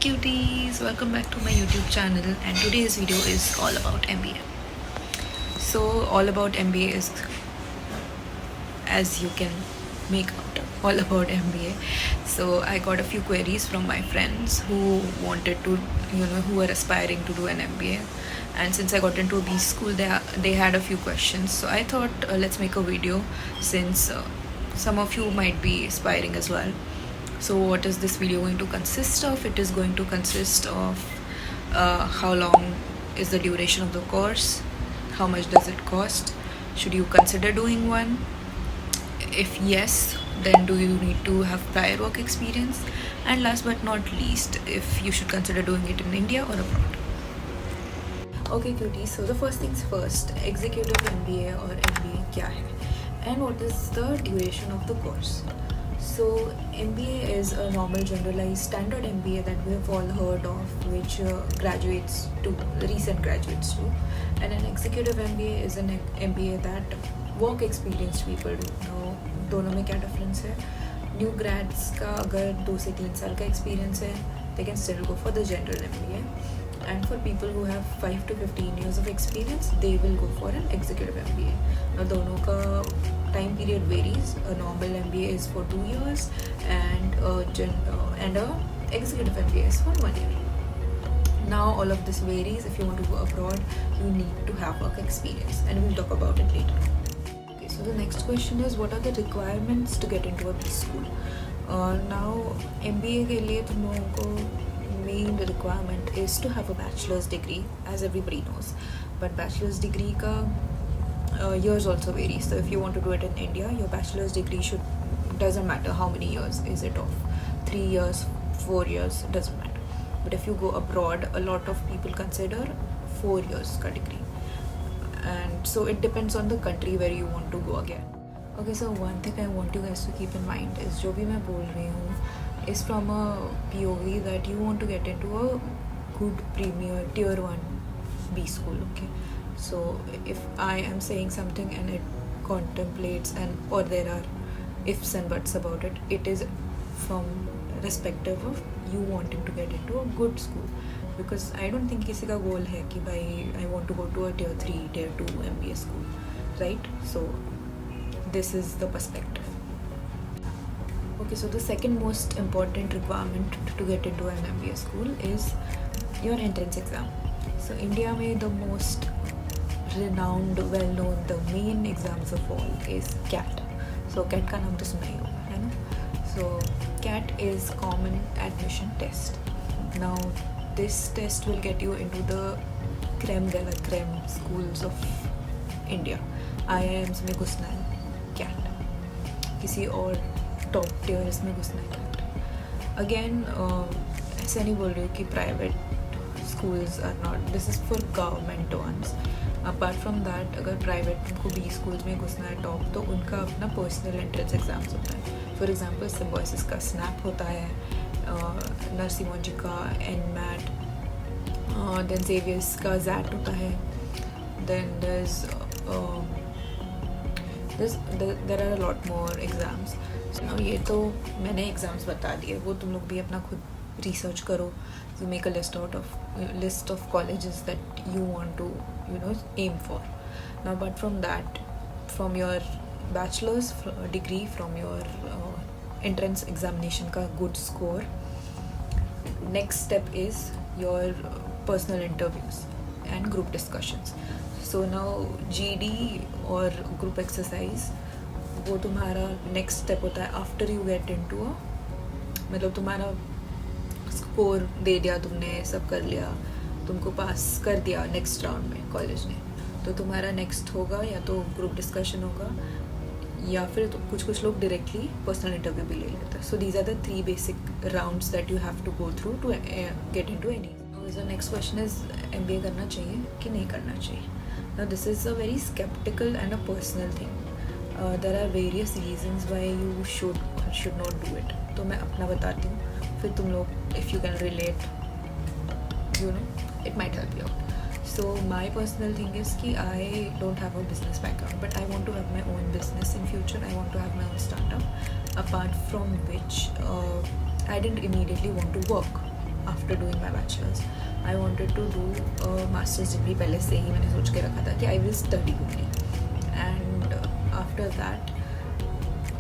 cuties, welcome back to my YouTube channel, and today's video is all about MBA. So all about MBA is, as you can make out, all about MBA. So I got a few queries from my friends who wanted to, who are aspiring to do an MBA, and since I got into a B school, they had a few questions. So I thought let's make a video since some of you might be aspiring as well. So what is this video going to consist of? It is going to consist of how long is the duration of the course, how much does it cost, should you consider doing one, if yes, then do you need to have prior work experience, and last but not least, if you should consider doing it in India or abroad. Okay cuties, so the first things first, executive MBA or MBA kya hai, and what is the duration of the course. So MBA is a normal generalized standard MBA that we have all heard of, which recent graduates do, and an executive MBA is an MBA that work experienced people do. Now दोनों में क्या difference है? New grads का अगर 2 से 3 साल का experience है, they can still go for the general MBA, and for people who have 5 to 15 years of experience, they will go for an executive MBA. Now दोनों का time period varies. A normal MBA is for 2 years, and a executive MBA is for 1 year. Now all of this varies. If you want to go abroad, you need to have work experience, and we'll talk about it later. Okay, so the next question is, what are the requirements to get into a B school? Now MBA के लिए तुम लोगों को main requirement is to have a bachelor's degree, as everybody knows. But bachelor's degree का years also vary. So if you want to do it in India, your bachelor's degree doesn't matter how many years is it of, 3 years, 4 years, doesn't matter. But if you go abroad, a lot of people consider 4 years ka degree, and so it depends on the country where you want to go again. Okay, so one thing I want you guys to keep in mind is जो भी मैं बोल रही हूँ is from a POV that you want to get into a good premier tier 1 B school. Okay, so if I am saying something and it contemplates or there are ifs and buts about it, it is from respective of you wanting to get into a good school, because I don't think किसी का goal है कि भाई I want to go to a tier 3, tier 2 MBA school, right? So this is the perspective. Okay, so the second most important requirement to get into an MBA school is your entrance exam. So India में the most renowned, well-known, the main exams of all is CAT. So CAT का नाम तो सुना ही होगा, है ना? So CAT is Common Admission Test. Now this test will get you into the creme de la creme schools of India. IIMs में घुसना है CAT, किसी और टॉप टियर्स में घुसना है CAT. Again ऐसा नहीं बोल रही हूँ कि private schools are not, this is for government ones. Apart from that, अगर प्राइवेट तुमको B schools में घुसना है टॉप, तो उनका अपना पर्सनल एंट्रेंस एग्जाम्स होता है. फॉर एग्जाम्पल सिम्बॉयसिस का स्नैप होता है, नरसिम्हा का NMAT, देन जेवियर्स का ZAT होता है, then there are a lot more exams. So ये तो मैंने एग्ज़ाम्स बता दिए, वो तुम लोग भी अपना खुद research करो. You make a list of colleges that you want to aim for. Now but from that, from your bachelor's degree, from your entrance examination ka good score, next step is your personal interviews and group discussions. So now GD or group exercise वो तुम्हारा next step होता है after you get into a, मतलब तुम्हारा score दे दिया तुमने, सब कर लिया, तुमको पास कर दिया नेक्स्ट राउंड में कॉलेज ने, तो तुम्हारा नेक्स्ट होगा या तो ग्रुप डिस्कशन होगा, या फिर तो कुछ लोग डायरेक्टली पर्सनल इंटरव्यू भी ले लेते हैं. So these are the 3 basic rounds that you have to go through to get into any. The next question is MBA करना चाहिए कि नहीं करना चाहिए. Now this is a very skeptical and a personal thing. There are various reasons why you should not do it. तो मैं अपना बताती हूँ, फिर तुम लोग if you can relate, it might help you out. So my personal thing is कि I don't have a business background, but I want to have my own business in future. I want to have my own startup, apart from which I didn't immediately want to work. After doing my bachelors I wanted to do masters degree. पहले से ही मैंने सोच के रखा था कि I will study only. And after that,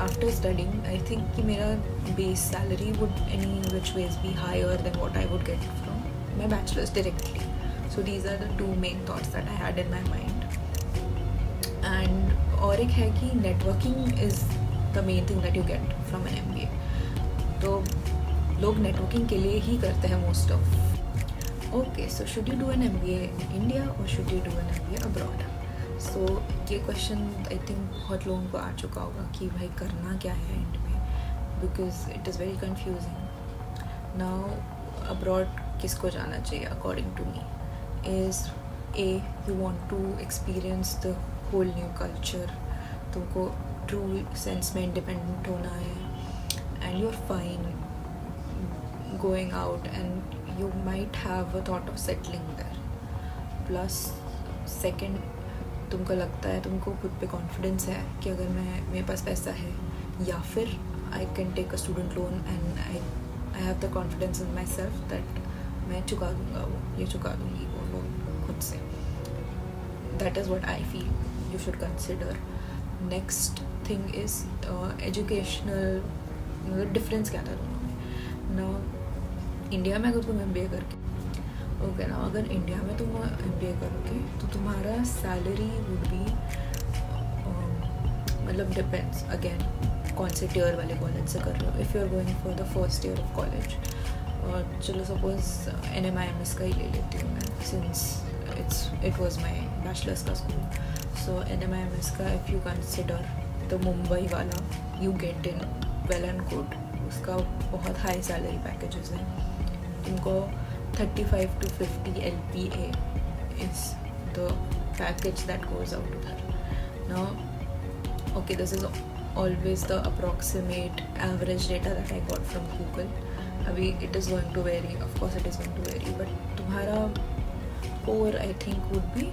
after studying, I think कि मेरा base salary would any which ways be higher than what I would get from my bachelors directly. So these are the two main thoughts that I had in my mind. And और एक है कि networking is the main thing that you get from an MBA. तो लोग networking के लिए ही करते हैं most of. Okay, so should you do an MBA in India or should you do an MBA abroad? So ये question I think बहुत लोगों को आ चुका होगा कि भाई करना क्या है end में, because it is very confusing. Now abroad किसको जाना चाहिए according to me is A, you want to experience the whole new culture, तुमको true sense में independent होना है, and you're fine going out and you might have a thought of settling there. Plus second, तुमको लगता है, तुमको खुद पे confidence है कि अगर मेरे पास पैसा है, या फिर I can take a student loan and I have the confidence in myself that मैं चुका दूँगा वो, ये चुका दूँगी वो खुद से. That is what I feel you should consider. Next thing is educational, मतलब difference क्या था दोनों में. Now इंडिया में अगर तुम MBA करके ओके ना, अगर इंडिया में तुम MBA करोगे तो तुम्हारा सैलरी वुड बी मतलब डिपेंड्स अगेन कौन से टियर वाले कॉलेज से कर रहे हो. If you are going for the first year of college, और चलो सपोज NMIMS का ही ले लेती हूँ मैं, since it was my bachelors का स्कूल. सो NMIMS का if you consider the Mumbai वाला, you get in well and good. उसका बहुत हाई सैलरी पैकेजेस हैं. तुमको 35 to 50 LPA is the package that goes out there. Now okay, this is always the approximate average data that I got from Google. अभी it is going to vary, of course it is going to vary, but तुम्हारा core I think would be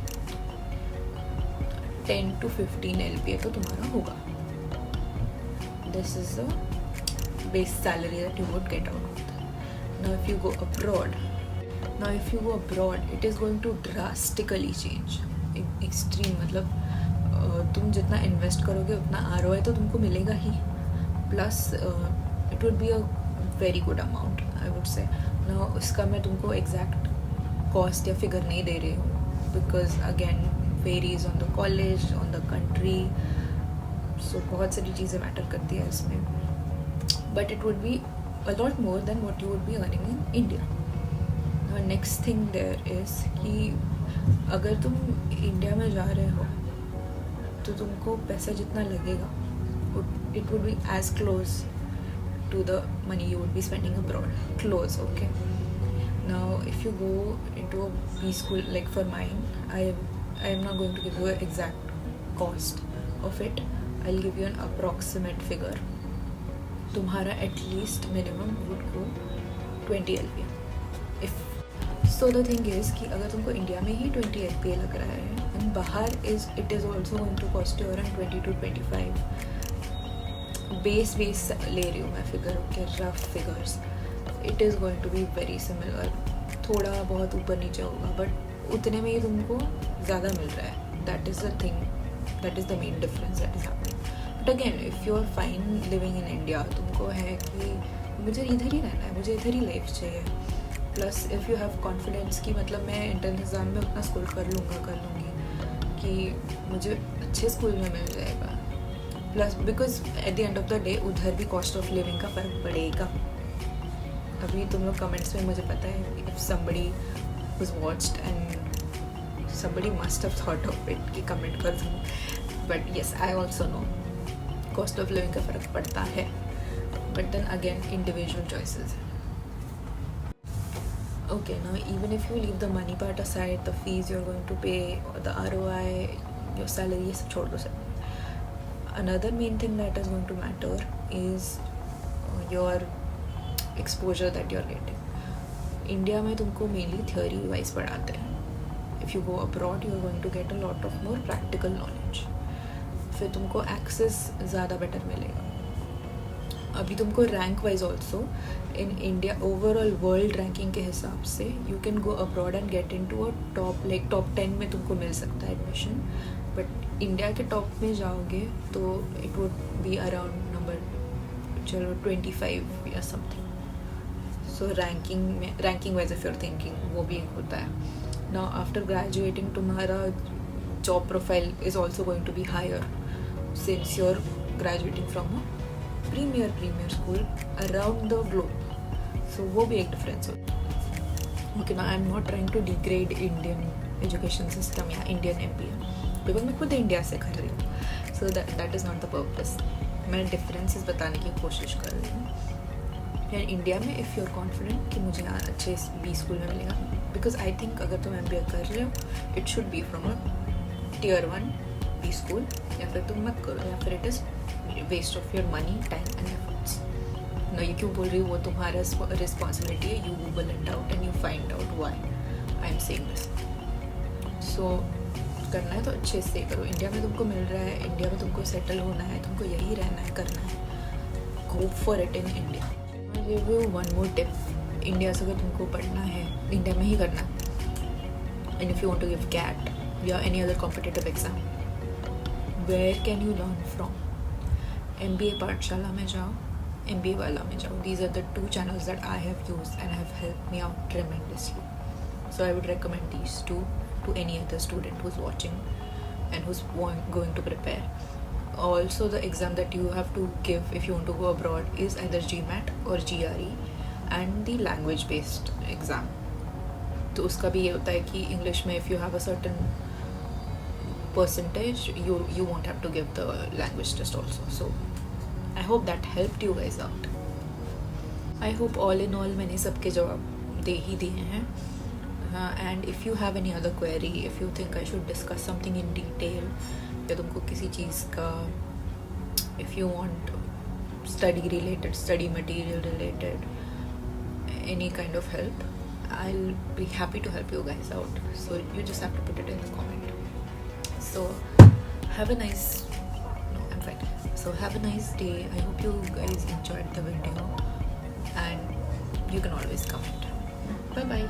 10 to 15 LPA तो तुम्हारा होगा. This is the base salary that you would get out of that. Now if you go abroad, it is going to drastically change. Extreme मतलब तुम जितना invest करोगे उतना ROI तो तुमको मिलेगा ही, plus it would be a very good amount I would say. Now उसका मैं तुमको exact cost या figure नहीं दे रही हूँ, because again varies on the college, on the country, so बहुत सारी चीज़ें matter करती है इसमें, but it would be a lot more than what you would be earning in India. Now next thing there is कि अगर तुम India में जा रहे हो तो तुमको पैसा जितना लगेगा it would be as close to the money you would be spending abroad. Close, okay. Now if you go into a B school, like for mine, I am not going to give you an exact cost of it. I'll give you an approximate figure. तुम्हारा at least minimum would go 20 LPA. If so, the thing is कि अगर तुमको India में ही 20 LPA लग रहा है, and बाहर it is also going to cost you around 20 to 25. Base ले रही हूँ मैं फिगर के rough figures. It is going to be very similar, थोड़ा बहुत ऊपर नीचे होगा, बट उतने में ही तुमको ज़्यादा मिल रहा है. That is the thing, that is the main difference that is happening. But again if you are fine living in India, तुमको है कि मुझे इधर ही रहना है, मुझे इधर ही लाइफ चाहिए. Plus if you have confidence कि मतलब मैं एंट्रेंस एग्ज़ाम में अपना स्कोर कर लूँगी कि मुझे अच्छे स्कूल में मिल जाएगा. Plus because at the end of the day उधर भी कॉस्ट ऑफ लिविंग का फ़र्क पड़ेगा. अभी तुम लोग कमेंट्स में, मुझे पता है if somebody was watched and somebody must have thought of it कि कमेंट कर दूँ, but yes I also know cost of living का फ़र्क पड़ता है. But then again individual choices. Okay, now even if you leave the money part aside, the fees you're going to pay, or the ROI, your salary, ये सब छोड़ दो सब. Another main thing that is going to matter is your exposure that you're getting. India में तुमको mainly theory wise पढ़ाते हैं. If you go abroad you are going to get a lot of more practical knowledge. फिर तुमको access ज़्यादा better मिलेगा. अभी तुमको rank wise also in India overall world ranking के हिसाब से you can go abroad and get into a top 10 में तुमको मिल सकता है एडमिशन. बट इंडिया के टॉप में जाओगे तो it would be around number चलो 25 या something. So ranking wise if you're thinking वो भी एक होता है. नाउ आफ्टर ग्रेजुएटिंग तुम्हारा job profile is also going to be higher since you are graduating from a premier school around the globe. So वो भी एक डिफरेंस होता है. ओके ना, I am not trying to degrade Indian education system या Indian MBA because मैं खुद India से कर रही हूँ. So that is not the purpose. मैं डिफरेंसेस बताने की कोशिश कर रही हूँ. यार इंडिया में इफ़ यू आर कॉन्फिडेंट कि मुझे यहाँ अच्छे B स्कूल में मिलेगा, बिकॉज आई थिंक अगर तुम MBA कर रहे हो it should be from a Tier 1 B school, या फिर तुम मत करो, या फिर it is waste of your money, time and efforts. No, ये क्यों बोल रही हूँ, वो तुम्हारा रिस्पॉन्सिबिलिटी है. You Google it out and you find out why I am saying this. So करना है तो अच्छे से करो. इंडिया में तुमको मिल रहा है, इंडिया में तुमको सेटल होना है, तुमको यही रहना है, करना है, go for it in India. Give you one more tip. India से अगर तुमको पढ़ना है, इंडिया में ही करना है. And if you want to give CAT या any other competitive exam, where can you learn from? MBA Pathshala में जाओ, MBA वाला में जाओ. These are the 2 channels that I have used and have helped me out tremendously. So I would recommend these 2 to any other student who's watching and who's going to prepare. Also, the exam that you have to give if you want to go abroad is either GMAT or GRE and the language based exam. तो उसका भी ये होता है कि English में if you have a certain percentage you won't have to give the language test also. So I hope that helped you guys out. I hope all in all मैंने सबके जवाब दे ही दिए हैं. And if you have any other query, if you think I should discuss something in detail, या तुमको किसी चीज़ का, if you want study related, study material related, any kind of help, I'll be happy to help you guys out. So you just have to put it in the comment. So have a nice, no, I'm fine. So have a nice day. I hope you guys enjoyed the video, and you can always comment. Bye bye.